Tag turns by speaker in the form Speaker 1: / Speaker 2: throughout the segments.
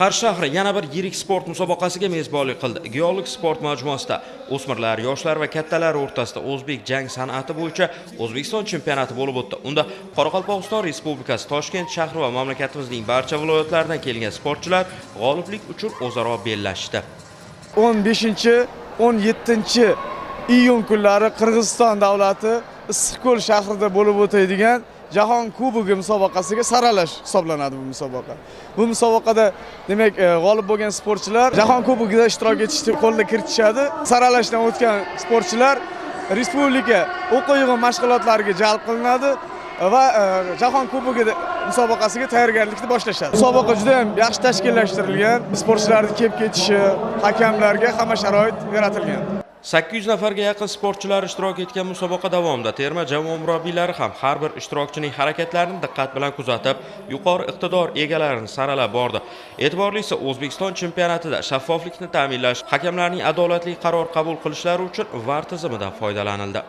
Speaker 1: Qarshi shahri yana bir yirik sport musobaqasiga mezbonlik qildi. Geolog sport majmuasida o'smirlar, yoshlar va kattalar o'rtasida o'zbek jang san'ati bo'yicha O'zbekiston chempionati bo'lib o'tdi. Unda Qoraqalpog'iston Respublikasi, Toshkent shahri va mamlakatimizning barcha viloyatlaridan kelgan sportchilar g'oliblik uchun o'zaro bellashdi.
Speaker 2: 15-17 iyun kunlari Qirg'iziston davlati Issiqko'l shahrida bo'lib o'tadigan Jahon Kubogi musobaqasiga saralash hisoblanadi bu musobaqa. Bu musobaqada demak g'olib bo'lgan sportchilar Jahon Kubogida ishtirok etishni qo'lga kiritishadi. Saralashdan o'tgan sportchilar respublika o'quv yig'in mashg'ulotlariga jalb qilinadi va Jahon Kubogi musobaqasiga tayyorgarlikni boshlashadi. Musobaqa juda ham yaxshi tashkillashtirilgan. Sportchilarning kelib ketishi, hakamlarga hamma sharoit yaratilgan.
Speaker 1: 800 nafarga yaqin sportchilar ishtirok etgan musobaqa davomida terma jamoa murabbiylari ham har bir ishtirokchining harakatlarini diqqat bilan kuzatib, yuqori iqtidor egalarini saralab bordi. E'tiborlisi, O'zbekiston chempionatida shaffoflikni ta'minlash, hakamlarning adolatli qaror qabul qilishlari uchun VAR tizimidan foydalanildi.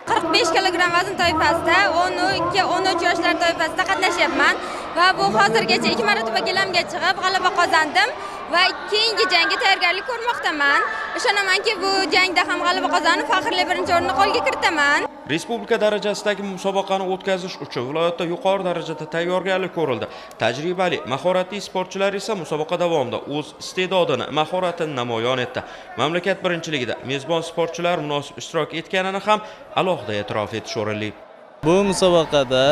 Speaker 3: 45 kilogramm vazn toifasida 12-13 yoshlar toifasida qatnashyapman va bu hozirgacha 2 marotaba gilamga chiqib g'alaba qozondim va keyingi jangga tayyorgarlik ko'rmoqdaman. Ishonamanki, bu jangda ham g'alaba qozonib, faxrli birinchi o'rinni qo'lga kiritaman.
Speaker 1: Respublika darajasidagi musobaqani o'tkazish uchun viloyatda yuqori darajada tayyorgarlik ko'rildi. Tajribali, mahoratli sportchilar esa musobaqa davomida o'z iste'dodini, mahoratini namoyon etdi. Mamlakat birinchiligida mezbon sportchilar munosib ishtirok etganini ham alohida e'tirof etish o'rinli.
Speaker 4: Bu musobaqada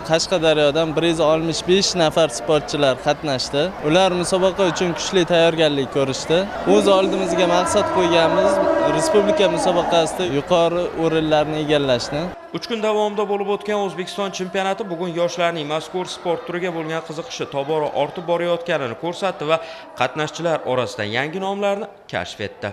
Speaker 4: Qashqadaryodan 165 nafar sportchilar qatnashdi. Ular musobaqa uchun kuchli tayyorgarlik ko'rishdi. O'z oldimizga maqsad qo'yganimiz respublika musobaqasida yuqori o'rinlarni egallashni.
Speaker 1: 3 kun davomida bo'lib o'tgan O'zbekiston chempionati bugun yoshlarning mazkur sport turiga bo'lgan qiziqishi tobora ortib borayotganini ko'rsatdi va qatnashchilar orasidan yangi nomlarni kashf etdi.